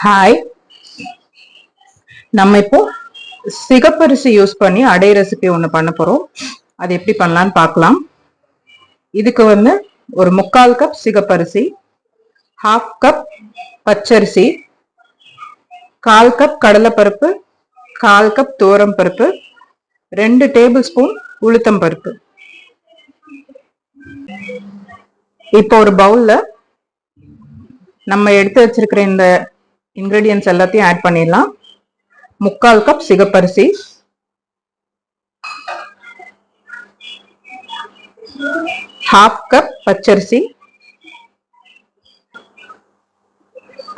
Hi, நம்ம இப்போ சிகப்பரிசி use பண்ணி அடை ரெசிபி ஒன்று பண்ண போறோம். அது எப்படி பண்ணலான்னு பார்க்கலாம். இதுக்கு ஒரு 3/4 கப் சிகப்பரிசி, 1/2 கப் பச்சரிசி, 1/4 கப் கடலைப்பருப்பு, 1/4 கப் துவரம் பருப்பு, 2 டேபிள் ஸ்பூன் உளுத்தம் பருப்பு. இப்போ ஒரு பவுல்ல நம்ம எடுத்து வச்சிருக்கிற இந்த இன்கிரீடியன்ஸ் எல்லாத்தையும் ஆட் பண்ணிடலாம். 3/4 கப் சிகப்பரிசி, 1/2 கப் பச்சரிசி,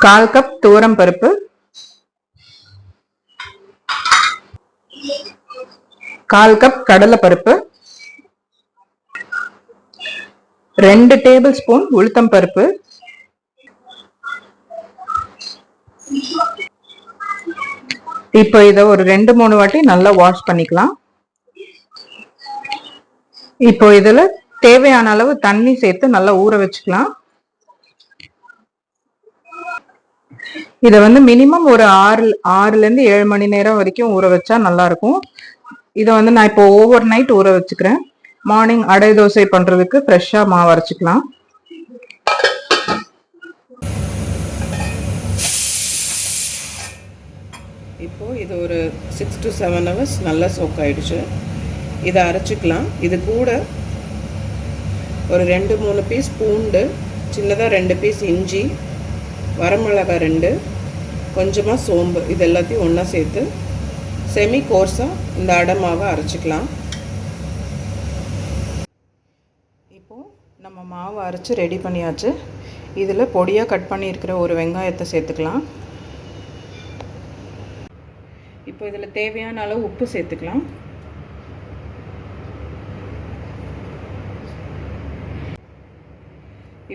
1/4 கப் துவரம் பருப்பு, 1/4 கப் கடலை பருப்பு, 2 டேபிள் ஸ்பூன் உளுத்தம் பருப்பு, இப்போ இதை ஒரு 2-3 வாட்டி நல்லா வாஷ் பண்ணிக்கலாம். இப்போ இதுல தேவையான அளவு தண்ணி சேர்த்து நல்லா ஊற வச்சுக்கலாம். இதை மினிமம் ஒரு 6ல இருந்து 7 மணி நேரம் வரைக்கும் ஊற வச்சா நல்லா இருக்கும். இதை நான் இப்போ ஓவர் நைட் ஊற வச்சுக்கிறேன். மார்னிங் அடை தோசை பண்றதுக்கு ஃப்ரெஷ்ஷா மாவு அரைச்சிக்கலாம். இப்போது இது ஒரு 6 to 7 hours நல்லா சோக் ஆகிடுச்சு. இதை அரைச்சிக்கலாம். இது கூட ஒரு 2-3 பீஸ் பூண்டு, சின்னதாக 2 பீஸ் இஞ்சி, வரமிளகாய் 2, கொஞ்சமாக சோம்பு, இது எல்லாத்தையும் ஒன்றா சேர்த்து செமி கோர்ஸாக இந்த அடை மாவை அரைச்சிக்கலாம். இப்போது நம்ம மாவை அரைச்சி ரெடி பண்ணியாச்சு. இதில் பொடியாக கட் பண்ணியிருக்கிற ஒரு வெங்காயத்தை சேர்த்துக்கலாம். இப்போ இதில் தேவையான அளவு உப்பு சேர்த்துக்கலாம்.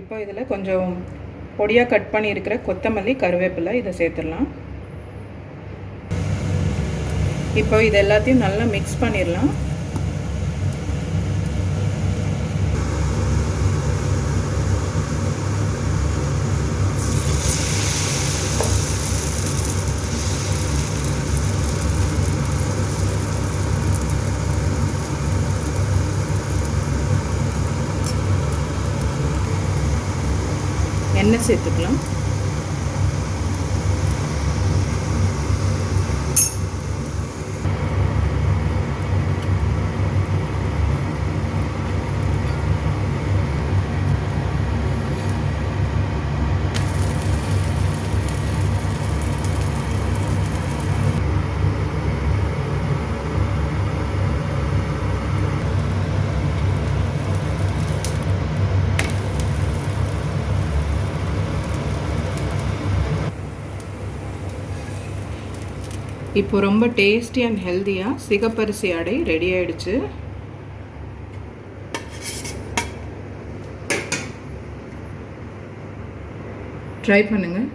இப்போ இதில் கொஞ்சம் பொடியாக கட் பண்ணியிருக்கிற கொத்தமல்லி, கருவேப்பிலை இதை சேர்த்துடலாம். இப்போ இது எல்லாத்தையும் நல்லா மிக்ஸ் பண்ணிடலாம். எண்ணெய் சேர்த்துக்கலாம். இப்போ ரொம்ப டேஸ்டி அண்ட் ஹெல்த்தியாக சிகப்பரிசி அடை ரெடி ஆயிடுச்சு. ட்ரை பண்ணுங்கள்.